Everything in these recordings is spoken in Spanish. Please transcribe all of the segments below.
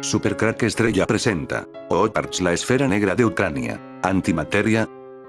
Supercrack Estrella presenta Oparts, la esfera negra de Ucrania. Antimateria.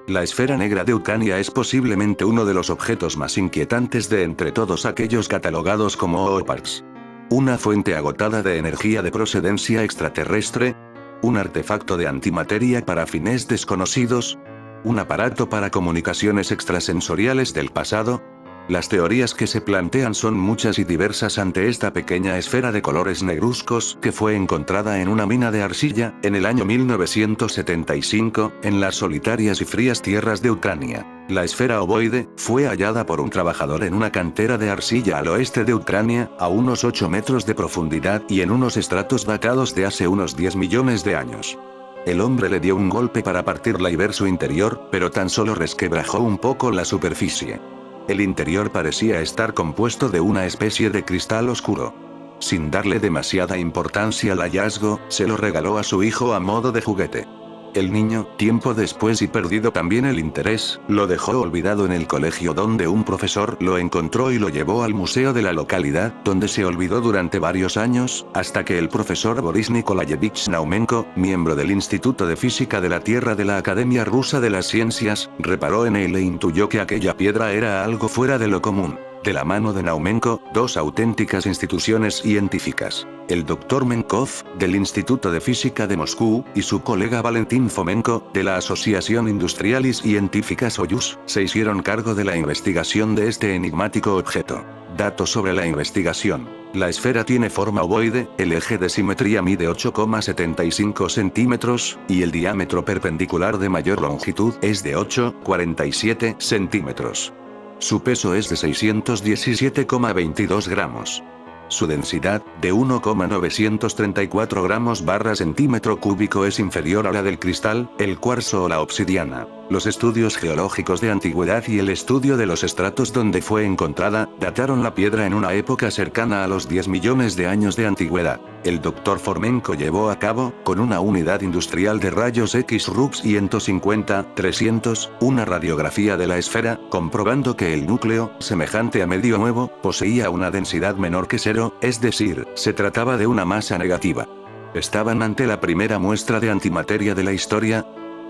La esfera negra de Ucrania es posiblemente uno de los objetos más inquietantes de entre todos aquellos catalogados como Oparts. Una fuente agotada de energía de procedencia extraterrestre. Un artefacto de antimateria para fines desconocidos. Un aparato para comunicaciones extrasensoriales del pasado. Las teorías que se plantean son muchas y diversas ante esta pequeña esfera de colores negruzcos que fue encontrada en una mina de arcilla, en el año 1975, en las solitarias y frías tierras de Ucrania. La esfera ovoide fue hallada por un trabajador en una cantera de arcilla al oeste de Ucrania, a unos 8 metros de profundidad y en unos estratos datados de hace unos 10 millones de años. El hombre le dio un golpe para partirla y ver su interior, pero tan solo resquebrajó un poco la superficie. El interior parecía estar compuesto de una especie de cristal oscuro. Sin darle demasiada importancia al hallazgo, se lo regaló a su hijo a modo de juguete. El niño, tiempo después y perdido también el interés, lo dejó olvidado en el colegio donde un profesor lo encontró y lo llevó al museo de la localidad, donde se olvidó durante varios años, hasta que el profesor Boris Nikolayevich Naumenko, miembro del Instituto de Física de la Tierra de la Academia Rusa de las Ciencias, reparó en él e intuyó que aquella piedra era algo fuera de lo común. De la mano de Naumenko, dos auténticas instituciones científicas, el Dr. Menkov, del Instituto de Física de Moscú, y su colega Valentín Fomenko, de la Asociación Industrial y Científica Soyuz, se hicieron cargo de la investigación de este enigmático objeto. Datos sobre la investigación. La esfera tiene forma ovoide, el eje de simetría mide 8,75 centímetros, y el diámetro perpendicular de mayor longitud es de 8,47 centímetros. Su peso es de 617,22 gramos. Su densidad, de 1,934 gramos barra centímetro cúbico, es inferior a la del cristal, el cuarzo o la obsidiana. Los estudios geológicos de antigüedad y el estudio de los estratos donde fue encontrada, dataron la piedra en una época cercana a los 10 millones de años de antigüedad. El Dr. Fomenko llevó a cabo, con una unidad industrial de rayos X RUX 150-300, una radiografía de la esfera, comprobando que el núcleo, semejante a medio nuevo, poseía una densidad menor que cero, es decir, se trataba de una masa negativa. Estaban ante la primera muestra de antimateria de la historia.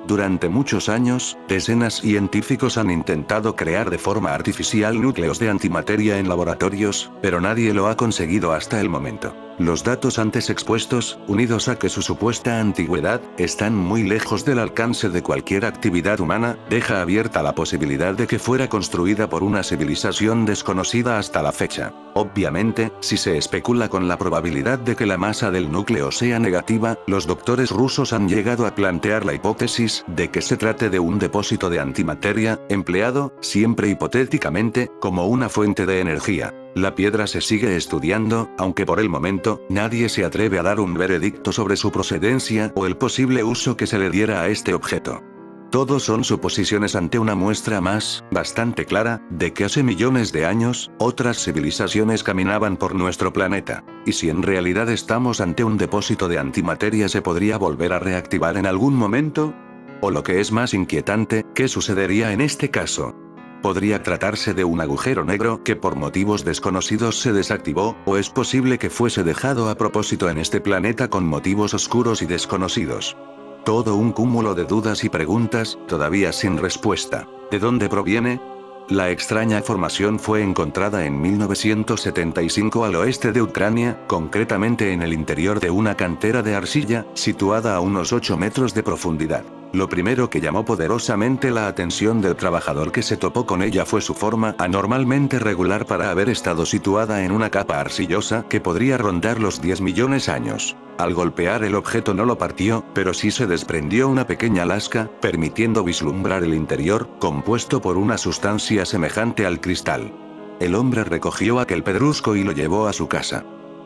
Durante muchos años, decenas de científicos han intentado crear de forma artificial núcleos de antimateria en laboratorios, pero nadie lo ha conseguido hasta el momento. Los datos antes expuestos, unidos a que su supuesta antigüedad, están muy lejos del alcance de cualquier actividad humana, deja abierta la posibilidad de que fuera construida por una civilización desconocida hasta la fecha. Obviamente, si se especula con la probabilidad de que la masa del núcleo sea negativa, los doctores rusos han llegado a plantear la hipótesis de que se trate de un depósito de antimateria, empleado, siempre hipotéticamente, como una fuente de energía. La piedra se sigue estudiando, aunque por el momento, nadie se atreve a dar un veredicto sobre su procedencia o el posible uso que se le diera a este objeto. Todos son suposiciones ante una muestra más, bastante clara, de que hace millones de años, otras civilizaciones caminaban por nuestro planeta. Y si en realidad estamos ante un depósito de antimateria, ¿se podría volver a reactivar en algún momento? O lo que es más inquietante, ¿qué sucedería en este caso? ¿Podría tratarse de un agujero negro que por motivos desconocidos se desactivó, o es posible que fuese dejado a propósito en este planeta con motivos oscuros y desconocidos? Todo un cúmulo de dudas y preguntas, todavía sin respuesta. ¿De dónde proviene? La extraña formación fue encontrada en 1975 al oeste de Ucrania, concretamente en el interior de una cantera de arcilla, situada a unos 8 metros de profundidad. Lo primero que llamó poderosamente la atención del trabajador que se topó con ella fue su forma anormalmente regular para haber estado situada en una capa arcillosa que podría rondar los 10 millones años. Al golpear el objeto no lo partió, pero sí se desprendió una pequeña lasca, permitiendo vislumbrar el interior, compuesto por una sustancia semejante al cristal. El hombre recogió aquel pedrusco y lo llevó a su casa.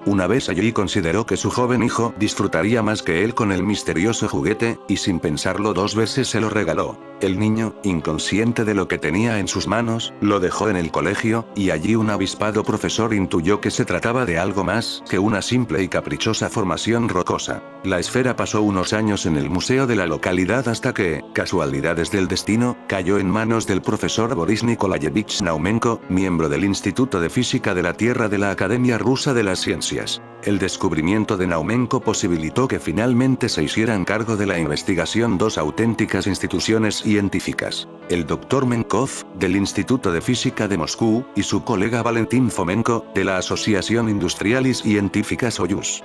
Una vez allí consideró que su joven hijo disfrutaría más que él con el misterioso juguete, y sin pensarlo dos veces se lo regaló. El niño, inconsciente de lo que tenía en sus manos, lo dejó en el colegio, y allí un avispado profesor intuyó que se trataba de algo más que una simple y caprichosa formación rocosa. La esfera pasó unos años en el museo de la localidad hasta que, casualidades del destino, cayó en manos del profesor Boris Nikolayevich Naumenko, miembro del Instituto de Física de la Tierra de la Academia Rusa de las Ciencias. diferencias. El descubrimiento de Naumenko posibilitó que finalmente se hicieran cargo de la investigación dos auténticas instituciones científicas. El Dr. Menkov, del Instituto de Física de Moscú, y su colega Valentín Fomenko, de la Asociación Industrial y Científica Soyuz.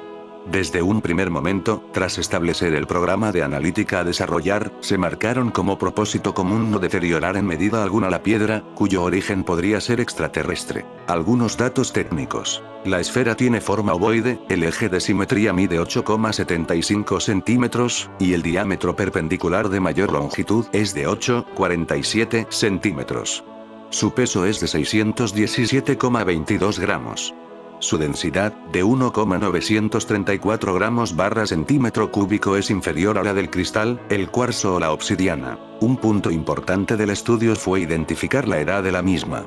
Desde un primer momento, tras establecer el programa de analítica a desarrollar, se marcaron como propósito común no deteriorar en medida alguna la piedra, cuyo origen podría ser extraterrestre. Algunos datos técnicos. La esfera tiene forma ovoide, el eje de simetría mide 8,75 centímetros, y el diámetro perpendicular de mayor longitud es de 8,47 centímetros. Su peso es de 617,22 gramos. Su densidad, de 1,934 gramos barra centímetro cúbico, es inferior a la del cristal, el cuarzo o la obsidiana. Un punto importante del estudio fue identificar la edad de la misma.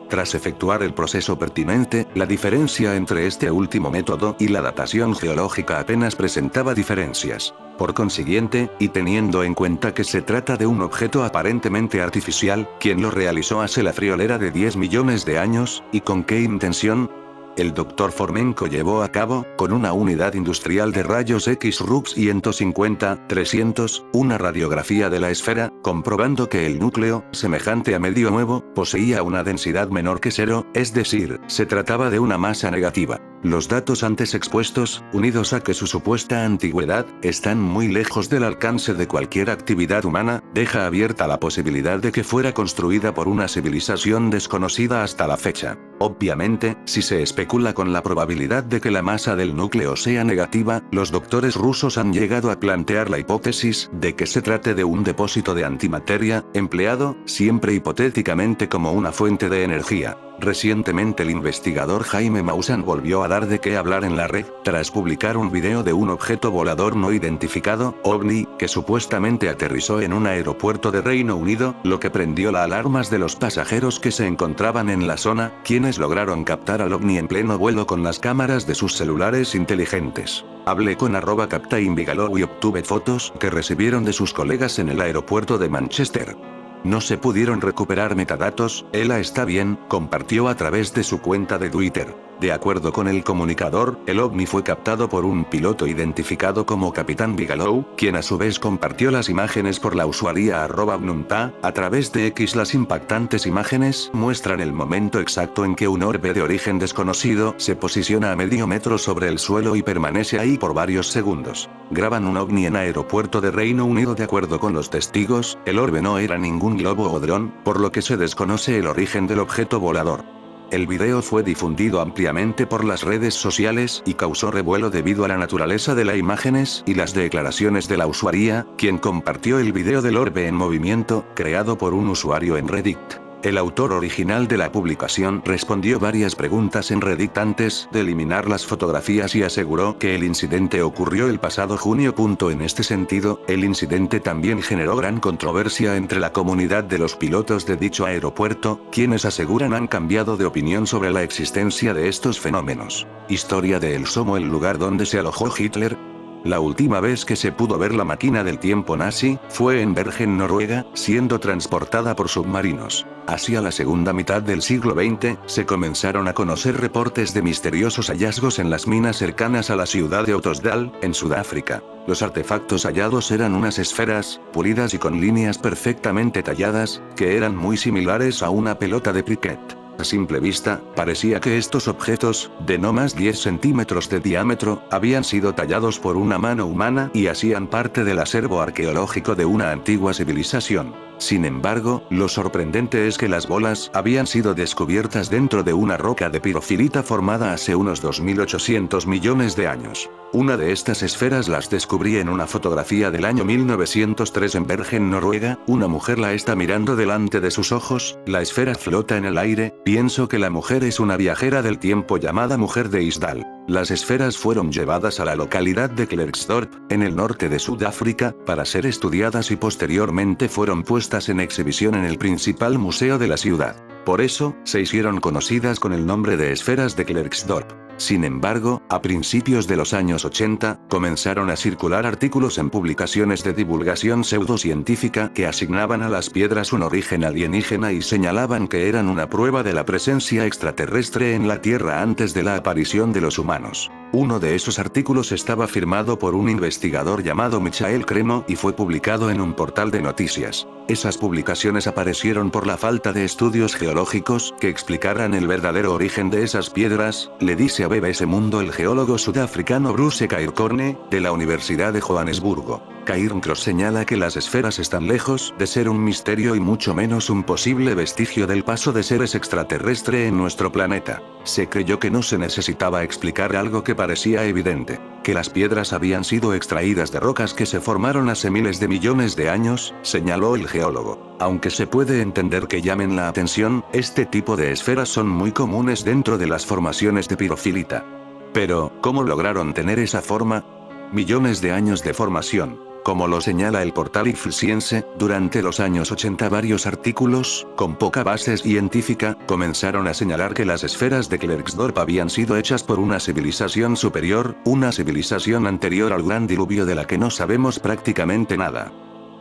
Tras efectuar el proceso pertinente, la diferencia entre este último método y la datación geológica apenas presentaba diferencias. Por consiguiente, y teniendo en cuenta que se trata de un objeto aparentemente artificial, quien lo realizó hace la friolera de 10 millones de años, ¿y con qué intención? El Dr. Fomenko llevó a cabo, con una unidad industrial de rayos X RUX 150-300, una radiografía de la esfera, comprobando que el núcleo, semejante a medio nuevo, poseía una densidad menor que cero, es decir, se trataba de una masa negativa. Los datos antes expuestos, unidos a que su supuesta antigüedad, están muy lejos del alcance de cualquier actividad humana, deja abierta la posibilidad de que fuera construida por una civilización desconocida hasta la fecha. Obviamente, si se especula con la probabilidad de que la masa del núcleo sea negativa, los doctores rusos han llegado a plantear la hipótesis de que se trate de un depósito de antimateria, empleado, siempre hipotéticamente, como una fuente de energía. Recientemente el investigador Jaime Maussan volvió a dar de qué hablar en la red, tras publicar un video de un objeto volador no identificado, OVNI, que supuestamente aterrizó en un aeropuerto de Reino Unido, lo que prendió las alarmas de los pasajeros que se encontraban en la zona, quienes lograron captar al OVNI en pleno vuelo con las cámaras de sus celulares inteligentes. Hablé con @CaptainBigelow y obtuve fotos que recibieron de sus colegas en el aeropuerto de Manchester. No se pudieron recuperar metadatos, Ella está bien, compartió a través de su cuenta de Twitter. De acuerdo con el comunicador, el OVNI fue captado por un piloto identificado como Capitán Bigelow, quien a su vez compartió las imágenes por la usuaria @bnumta, a través de X. Las impactantes imágenes muestran el momento exacto en que un orbe de origen desconocido se posiciona a medio metro sobre el suelo y permanece ahí por varios segundos. Graban un OVNI en aeropuerto de Reino Unido. De acuerdo con los testigos, el orbe no era ningún globo o dron, por lo que se desconoce el origen del objeto volador. El video fue difundido ampliamente por las redes sociales y causó revuelo debido a la naturaleza de las imágenes y las declaraciones de la usuaria, quien compartió el video del orbe en movimiento, creado por un usuario en Reddit. El autor original de la publicación respondió varias preguntas en Reddit antes de eliminar las fotografías y aseguró que el incidente ocurrió el pasado junio. En este sentido, el incidente también generó gran controversia entre la comunidad de los pilotos de dicho aeropuerto, quienes aseguran han cambiado de opinión sobre la existencia de estos fenómenos. Historia de El Somo, el lugar donde se alojó Hitler. La última vez que se pudo ver la máquina del tiempo nazi, fue en Bergen, Noruega, siendo transportada por submarinos. Hacia la segunda mitad del siglo XX, se comenzaron a conocer reportes de misteriosos hallazgos en las minas cercanas a la ciudad de Ottosdal, en Sudáfrica. Los artefactos hallados eran unas esferas, pulidas y con líneas perfectamente talladas, que eran muy similares a una pelota de cricket. A simple vista, parecía que estos objetos, de no más 10 centímetros de diámetro, habían sido tallados por una mano humana y hacían parte del acervo arqueológico de una antigua civilización. Sin embargo, lo sorprendente es que las bolas habían sido descubiertas dentro de una roca de pirofilita formada hace unos 2.800 millones de años. Una de estas esferas las descubrí en una fotografía del año 1903 en Bergen, Noruega. Una mujer la está mirando delante de sus ojos, la esfera flota en el aire. Pienso que la mujer es una viajera del tiempo llamada Mujer de Isdal. Las esferas fueron llevadas a la localidad de Klerksdorp, en el norte de Sudáfrica, para ser estudiadas y posteriormente fueron puestas en exhibición en el principal museo de la ciudad. Por eso, se hicieron conocidas con el nombre de esferas de Klerksdorp. Sin embargo, a principios de los años 80, comenzaron a circular artículos en publicaciones de divulgación pseudocientífica que asignaban a las piedras un origen alienígena y señalaban que eran una prueba de la presencia extraterrestre en la Tierra antes de la aparición de los humanos. Uno de esos artículos estaba firmado por un investigador llamado Michael Cremo y fue publicado en un portal de noticias. Esas publicaciones aparecieron por la falta de estudios geológicos que explicaran el verdadero origen de esas piedras, le dice a BBC Mundo el geólogo sudafricano Bruce Caircorne, de la Universidad de Johannesburgo. Cairncross señala que las esferas están lejos de ser un misterio y mucho menos un posible vestigio del paso de seres extraterrestres en nuestro planeta. Se creyó que no se necesitaba explicar algo que parecía evidente, que las piedras habían sido extraídas de rocas que se formaron hace miles de millones de años, señaló el geólogo. Aunque se puede entender que llamen la atención, este tipo de esferas son muy comunes dentro de las formaciones de pirofilita. Pero, ¿cómo lograron tener esa forma? Millones de años de formación. Como lo señala el portal Iflsiense, durante los años 80 varios artículos, con poca base científica, comenzaron a señalar que las esferas de Klerksdorp habían sido hechas por una civilización superior, una civilización anterior al gran diluvio de la que no sabemos prácticamente nada.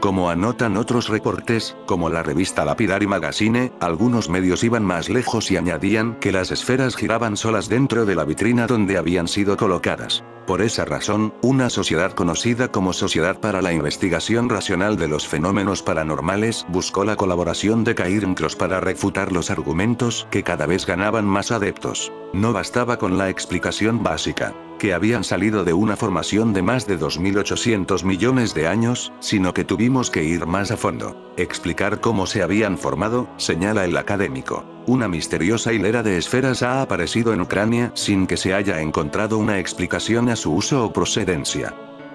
Como anotan otros reportes, como la revista Lapidary Magazine, algunos medios iban más lejos y añadían que las esferas giraban solas dentro de la vitrina donde habían sido colocadas. Por esa razón, una sociedad conocida como Sociedad para la Investigación Racional de los Fenómenos Paranormales buscó la colaboración de Cairncross para refutar los argumentos que cada vez ganaban más adeptos. No bastaba con la explicación básica, que habían salido de una formación de más de 2.800 millones de años, sino que tuvimos que ir más a fondo. Explicar cómo se habían formado, señala el académico. Una misteriosa hilera de esferas ha aparecido en Ucrania sin que se haya encontrado una explicación a su uso o procedencia.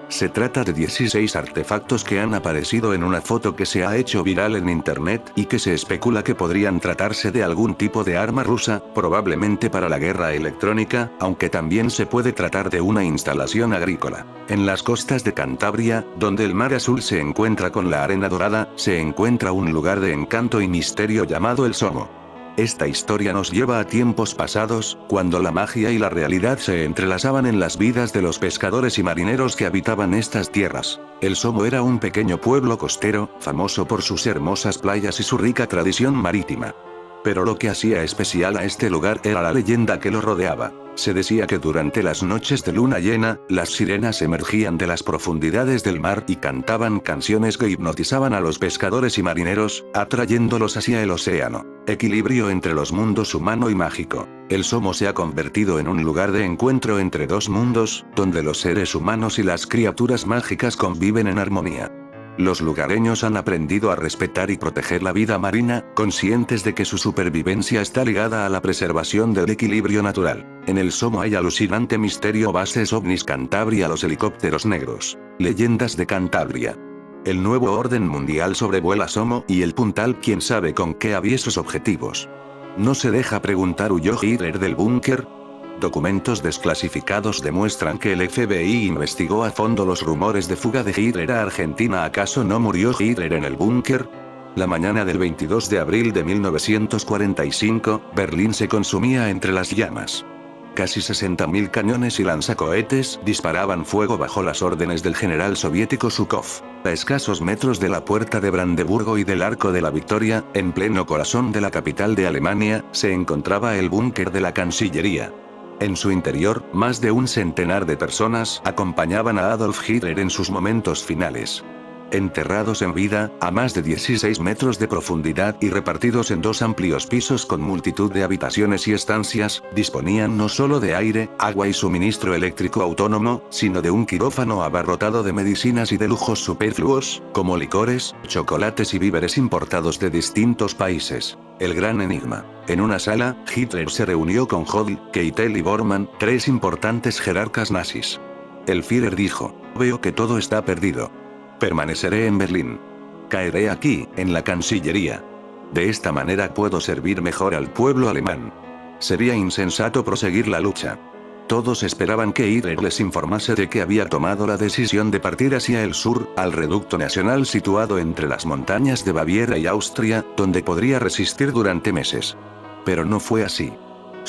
Se trata de 16 artefactos que han aparecido en una foto que se ha hecho viral en internet y que se especula que podrían tratarse de algún tipo de arma rusa, probablemente para la guerra electrónica, aunque también se puede tratar de una instalación agrícola. En las costas de Cantabria, donde el mar azul se encuentra con la arena dorada, se encuentra un lugar de encanto y misterio llamado el Somo. Esta historia nos lleva a tiempos pasados, cuando la magia y la realidad se entrelazaban en las vidas de los pescadores y marineros que habitaban estas tierras. El Somo era un pequeño pueblo costero, famoso por sus hermosas playas y su rica tradición marítima. Pero lo que hacía especial a este lugar era la leyenda que lo rodeaba. Se decía que durante las noches de luna llena, las sirenas emergían de las profundidades del mar y cantaban canciones que hipnotizaban a los pescadores y marineros, atrayéndolos hacia el océano. Equilibrio entre los mundos humano y mágico. El Somo se ha convertido en un lugar de encuentro entre dos mundos, donde los seres humanos y las criaturas mágicas conviven en armonía. Los lugareños han aprendido a respetar y proteger la vida marina, conscientes de que su supervivencia está ligada a la preservación del equilibrio natural. En el Somo hay alucinante misterio, bases ovnis Cantabria, los helicópteros negros. Leyendas de Cantabria. El nuevo orden mundial sobrevuela Somo y el Puntal, quién sabe con qué aviesos objetivos. No se deja preguntar, huyó Hitler del búnker. Documentos desclasificados demuestran que el FBI investigó a fondo los rumores de fuga de Hitler a Argentina. ¿Acaso no murió Hitler en el búnker? La mañana del 22 de abril de 1945, Berlín se consumía entre las llamas. Casi 60.000 cañones y lanzacohetes disparaban fuego bajo las órdenes del general soviético Zhukov. A escasos metros de la puerta de Brandeburgo y del Arco de la Victoria, en pleno corazón de la capital de Alemania, se encontraba el búnker de la Cancillería. En su interior, más de un centenar de personas acompañaban a Adolf Hitler en sus momentos finales. Enterrados en vida, a más de 16 metros de profundidad y repartidos en dos amplios pisos con multitud de habitaciones y estancias, disponían no solo de aire, agua y suministro eléctrico autónomo, sino de un quirófano abarrotado de medicinas y de lujos superfluos, como licores, chocolates y víveres importados de distintos países. El gran enigma. En una sala, Hitler se reunió con Hodl, Keitel y Bormann, tres importantes jerarcas nazis. El Führer dijo: "Veo que todo está perdido. Permaneceré en Berlín. Caeré aquí, en la Cancillería. De esta manera puedo servir mejor al pueblo alemán. Sería insensato proseguir la lucha". Todos esperaban que Hitler les informase de que había tomado la decisión de partir hacia el sur, al reducto nacional situado entre las montañas de Baviera y Austria, donde podría resistir durante meses. Pero no fue así.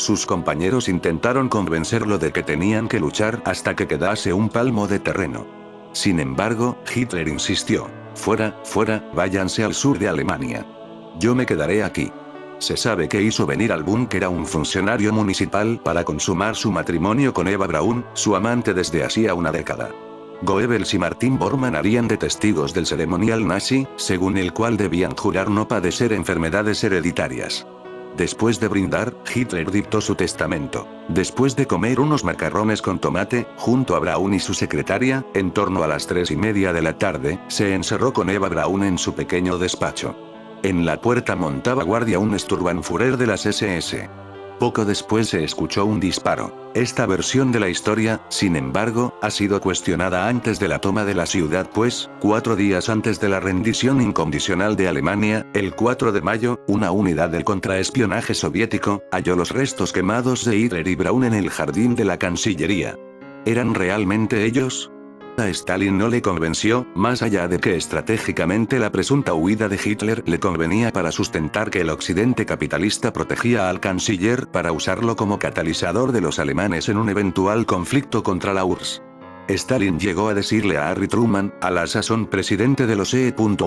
Sus compañeros intentaron convencerlo de que tenían que luchar hasta que quedase un palmo de terreno. Sin embargo, Hitler insistió. Fuera, fuera, váyanse al sur de Alemania. Yo me quedaré aquí. Se sabe que hizo venir al búnker a un funcionario municipal para consumar su matrimonio con Eva Braun, su amante desde hacía una década. Goebbels y Martin Bormann harían de testigos del ceremonial nazi, según el cual debían jurar no padecer enfermedades hereditarias. Después de brindar, Hitler dictó su testamento. Después de comer unos macarrones con tomate, junto a Braun y su secretaria, en torno a las 3:30 de la tarde, se encerró con Eva Braun en su pequeño despacho. En la puerta montaba guardia un Sturmbannführer de las SS. Poco después se escuchó un disparo. Esta versión de la historia, sin embargo, ha sido cuestionada antes de la toma de la ciudad pues, 4 días antes de la rendición incondicional de Alemania, el 4 de mayo, una unidad del contraespionaje soviético, halló los restos quemados de Hitler y Braun en el jardín de la Cancillería. ¿Eran realmente ellos? A Stalin no le convenció, más allá de que estratégicamente la presunta huida de Hitler le convenía para sustentar que el occidente capitalista protegía al canciller para usarlo como catalizador de los alemanes en un eventual conflicto contra la URSS. Stalin llegó a decirle a Harry Truman, a la sazón presidente de los EU.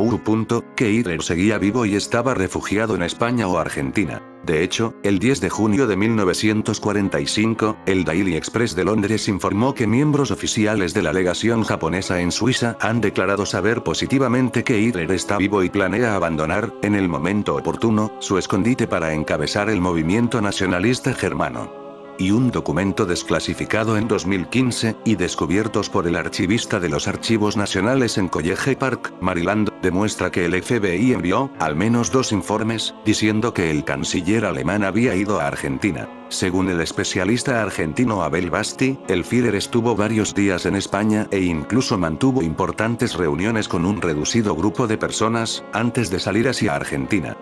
Que Hitler seguía vivo y estaba refugiado en España o Argentina. De hecho, el 10 de junio de 1945, el Daily Express de Londres informó que miembros oficiales de la legación japonesa en Suiza han declarado saber positivamente que Hitler está vivo y planea abandonar, en el momento oportuno, su escondite para encabezar el movimiento nacionalista germano. Y un documento desclasificado en 2015, y descubiertos por el archivista de los Archivos Nacionales en College Park, Maryland, demuestra que el FBI envió, al menos 2 informes, diciendo que el canciller alemán había ido a Argentina. Según el especialista argentino Abel Basti, el Führer estuvo varios días en España e incluso mantuvo importantes reuniones con un reducido grupo de personas, antes de salir hacia Argentina.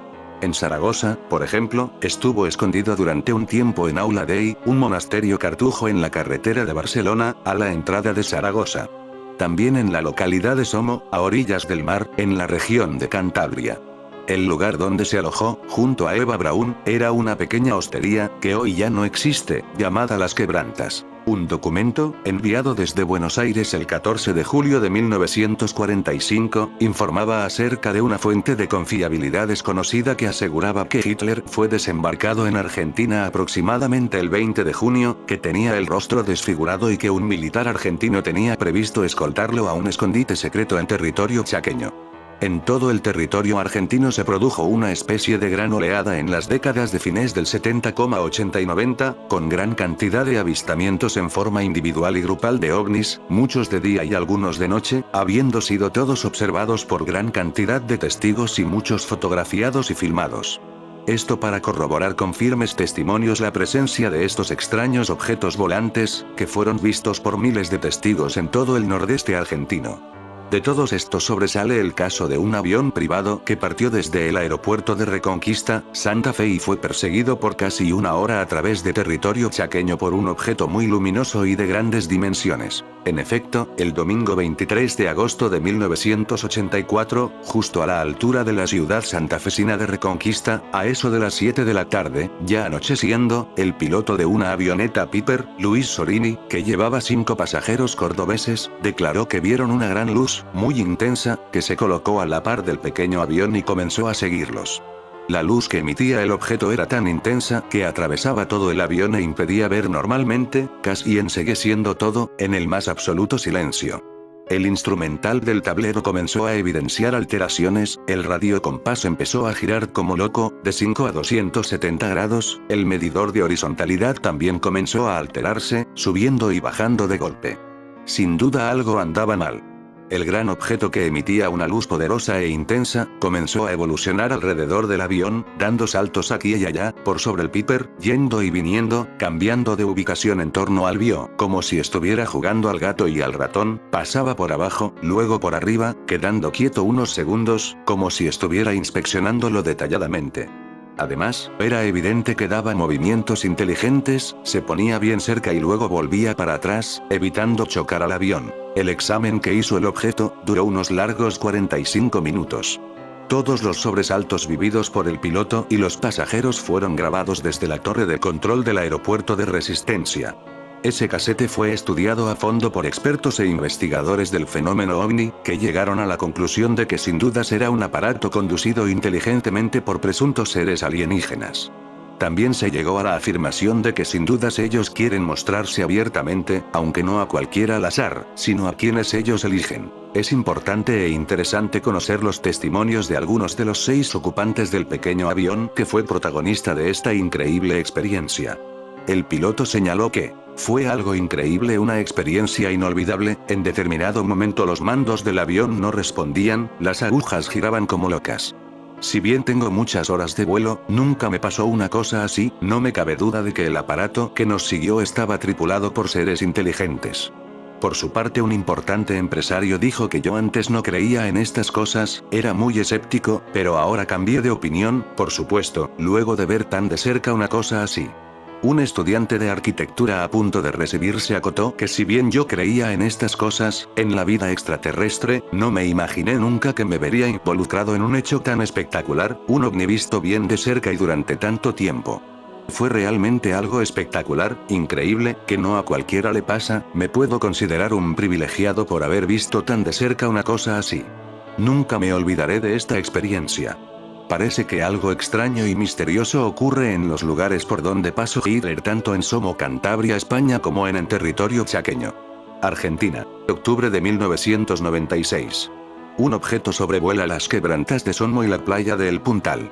En Zaragoza, por ejemplo, estuvo escondido durante un tiempo en Aula Dei, un monasterio cartujo en la carretera de Barcelona, a la entrada de Zaragoza. También en la localidad de Somo, a orillas del mar, en la región de Cantabria. El lugar donde se alojó, junto a Eva Braun, era una pequeña hostería, que hoy ya no existe, llamada Las Quebrantas. Un documento, enviado desde Buenos Aires el 14 de julio de 1945, informaba acerca de una fuente de confiabilidad desconocida que aseguraba que Hitler fue desembarcado en Argentina aproximadamente el 20 de junio, que tenía el rostro desfigurado y que un militar argentino tenía previsto escoltarlo a un escondite secreto en territorio chaqueño. En todo el territorio argentino se produjo una especie de gran oleada en las décadas de fines del 70, 80 y 90, con gran cantidad de avistamientos en forma individual y grupal de ovnis, muchos de día y algunos de noche, habiendo sido todos observados por gran cantidad de testigos y muchos fotografiados y filmados. Esto para corroborar con firmes testimonios la presencia de estos extraños objetos volantes, que fueron vistos por miles de testigos en todo el nordeste argentino. De todos estos sobresale el caso de un avión privado que partió desde el aeropuerto de Reconquista, Santa Fe y fue perseguido por casi 1 hora a través de territorio chaqueño por un objeto muy luminoso y de grandes dimensiones. En efecto, el domingo 23 de agosto de 1984, justo a la altura de la ciudad santafesina de Reconquista, a eso de las 7 de la tarde, ya anocheciendo, el piloto de una avioneta Piper, Luis Sorini, que llevaba 5 pasajeros cordobeses, declaró que vieron una gran luz, muy intensa, que se colocó a la par del pequeño avión y comenzó a seguirlos. La luz que emitía el objeto era tan intensa que atravesaba todo el avión e impedía ver normalmente, casi encegueciendo todo, en el más absoluto silencio. El instrumental del tablero comenzó a evidenciar alteraciones, el radiocompás empezó a girar como loco, de 5 a 270 grados, el medidor de horizontalidad también comenzó a alterarse, subiendo y bajando de golpe. Sin duda algo andaba mal. El gran objeto que emitía una luz poderosa e intensa, comenzó a evolucionar alrededor del avión, dando saltos aquí y allá, por sobre el Piper, yendo y viniendo, cambiando de ubicación en torno al avión, como si estuviera jugando al gato y al ratón, pasaba por abajo, luego por arriba, quedando quieto unos segundos, como si estuviera inspeccionándolo detalladamente. Además, era evidente que daba movimientos inteligentes, se ponía bien cerca y luego volvía para atrás, evitando chocar al avión. El examen que hizo el objeto, duró unos largos 45 minutos. Todos los sobresaltos vividos por el piloto y los pasajeros fueron grabados desde la torre de control del aeropuerto de Resistencia. Ese casete fue estudiado a fondo por expertos e investigadores del fenómeno ovni, que llegaron a la conclusión de que sin dudas era un aparato conducido inteligentemente por presuntos seres alienígenas. También se llegó a la afirmación de que sin dudas ellos quieren mostrarse abiertamente, aunque no a cualquiera al azar, sino a quienes ellos eligen. Es importante e interesante conocer los testimonios de algunos de los 6 ocupantes del pequeño avión que fue protagonista de esta increíble experiencia. El piloto señaló que fue algo increíble, una experiencia inolvidable. En determinado momento los mandos del avión no respondían, las agujas giraban como locas. Si bien tengo muchas horas de vuelo, nunca me pasó una cosa así. No me cabe duda de que el aparato que nos siguió estaba tripulado por seres inteligentes. Por su parte, un importante empresario dijo que yo antes no creía en estas cosas, era muy escéptico, pero ahora cambié de opinión, por supuesto, luego de ver tan de cerca una cosa así. Un estudiante de arquitectura a punto de recibirse acotó que si bien yo creía en estas cosas, en la vida extraterrestre, no me imaginé nunca que me vería involucrado en un hecho tan espectacular, un ovni visto bien de cerca y durante tanto tiempo. Fue realmente algo espectacular, increíble, que no a cualquiera le pasa. Me puedo considerar un privilegiado por haber visto tan de cerca una cosa así. Nunca me olvidaré de esta experiencia. Parece que algo extraño y misterioso ocurre en los lugares por donde pasó Hitler, tanto en Somo, Cantabria, España, como en territorio chaqueño. Argentina, octubre de 1996. Un objeto sobrevuela las quebrantas de Somo y la playa de El Puntal.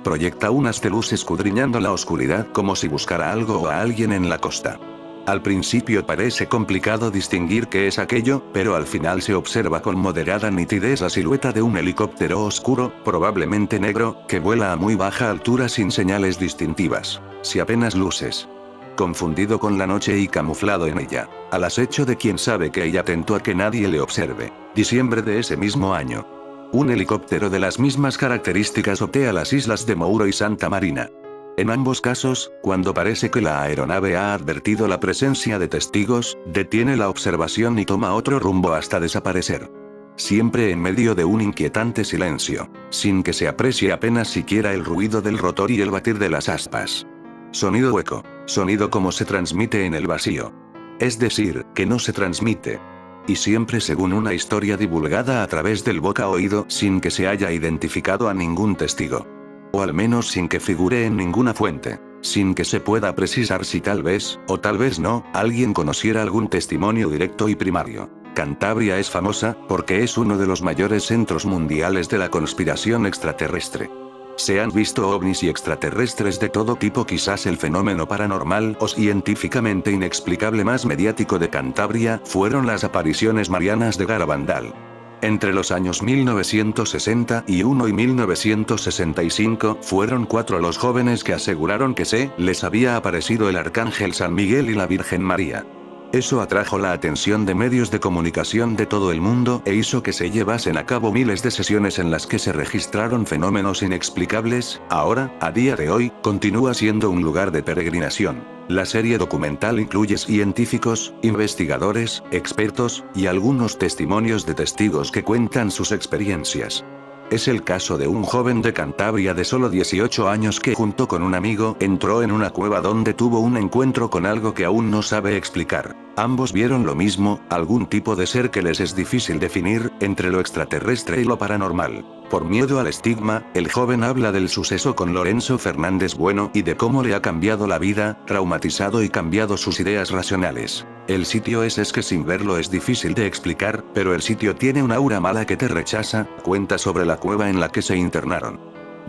Proyecta un haz de luz escudriñando la oscuridad como si buscara algo o a alguien en la costa. Al principio parece complicado distinguir qué es aquello, pero al final se observa con moderada nitidez la silueta de un helicóptero oscuro, probablemente negro, que vuela a muy baja altura sin señales distintivas, si apenas luces. Confundido con la noche y camuflado en ella, al acecho de quien sabe que y atento a que nadie le observe. Diciembre de ese mismo año. Un helicóptero de las mismas características otea las islas de Mouro y Santa Marina. En ambos casos, cuando parece que la aeronave ha advertido la presencia de testigos, detiene la observación y toma otro rumbo hasta desaparecer. Siempre en medio de un inquietante silencio, sin que se aprecie apenas siquiera el ruido del rotor y el batir de las aspas. Sonido hueco, sonido como se transmite en el vacío. Es decir, que no se transmite. Y siempre según una historia divulgada a través del boca a oído sin que se haya identificado a ningún testigo. O al menos sin que figure en ninguna fuente, sin que se pueda precisar si tal vez, o tal vez no, alguien conociera algún testimonio directo y primario. Cantabria es famosa, porque es uno de los mayores centros mundiales de la conspiración extraterrestre. Se han visto ovnis y extraterrestres de todo tipo. Quizás el fenómeno paranormal o científicamente inexplicable más mediático de Cantabria fueron las apariciones marianas de Garabandal. Entre los años 1961 y 1965, fueron 4 los jóvenes que aseguraron que se les había aparecido el Arcángel San Miguel y la Virgen María. Eso atrajo la atención de medios de comunicación de todo el mundo e hizo que se llevasen a cabo miles de sesiones en las que se registraron fenómenos inexplicables. Ahora, a día de hoy, continúa siendo un lugar de peregrinación. La serie documental incluye científicos, investigadores, expertos, y algunos testimonios de testigos que cuentan sus experiencias. Es el caso de un joven de Cantabria de solo 18 años que junto con un amigo entró en una cueva donde tuvo un encuentro con algo que aún no sabe explicar. Ambos vieron lo mismo, algún tipo de ser que les es difícil definir, entre lo extraterrestre y lo paranormal. Por miedo al estigma, el joven habla del suceso con Lorenzo Fernández Bueno y de cómo le ha cambiado la vida, traumatizado y cambiado sus ideas racionales. El sitio es que sin verlo es difícil de explicar, pero el sitio tiene una aura mala que te rechaza. Cuenta sobre la cueva en la que se internaron.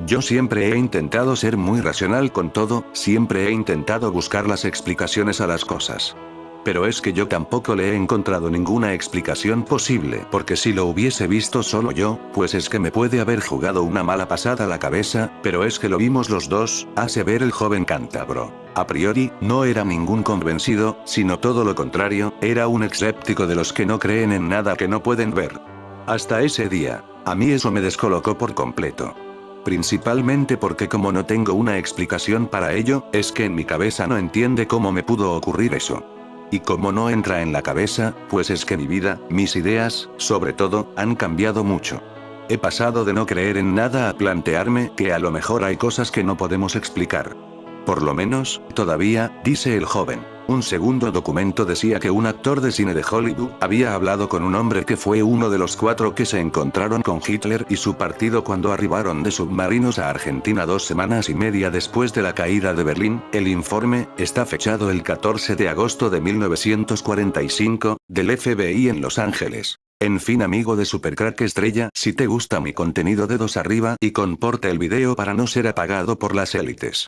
Yo siempre he intentado ser muy racional con todo, siempre he intentado buscar las explicaciones a las cosas. Pero es que yo tampoco le he encontrado ninguna explicación posible, porque si lo hubiese visto solo yo, pues es que me puede haber jugado una mala pasada a la cabeza, pero es que lo vimos los dos, hace ver el joven cántabro. A priori, no era ningún convencido, sino todo lo contrario, era un escéptico de los que no creen en nada que no pueden ver. Hasta ese día, a mí eso me descolocó por completo. Principalmente porque como no tengo una explicación para ello, es que en mi cabeza no entiende cómo me pudo ocurrir eso. Y como no entra en la cabeza, pues es que mi vida, mis ideas, sobre todo, han cambiado mucho. He pasado de no creer en nada a plantearme que a lo mejor hay cosas que no podemos explicar. Por lo menos, todavía, dice el joven. Un segundo documento decía que un actor de cine de Hollywood había hablado con un hombre que fue uno de los 4 que se encontraron con Hitler y su partido cuando arribaron de submarinos a Argentina 2 semanas y media después de la caída de Berlín. El informe está fechado el 14 de agosto de 1945, del FBI en Los Ángeles. En fin, amigo de Supercrack Estrella, si te gusta mi contenido, dedos arriba y comporta el video para no ser apagado por las élites.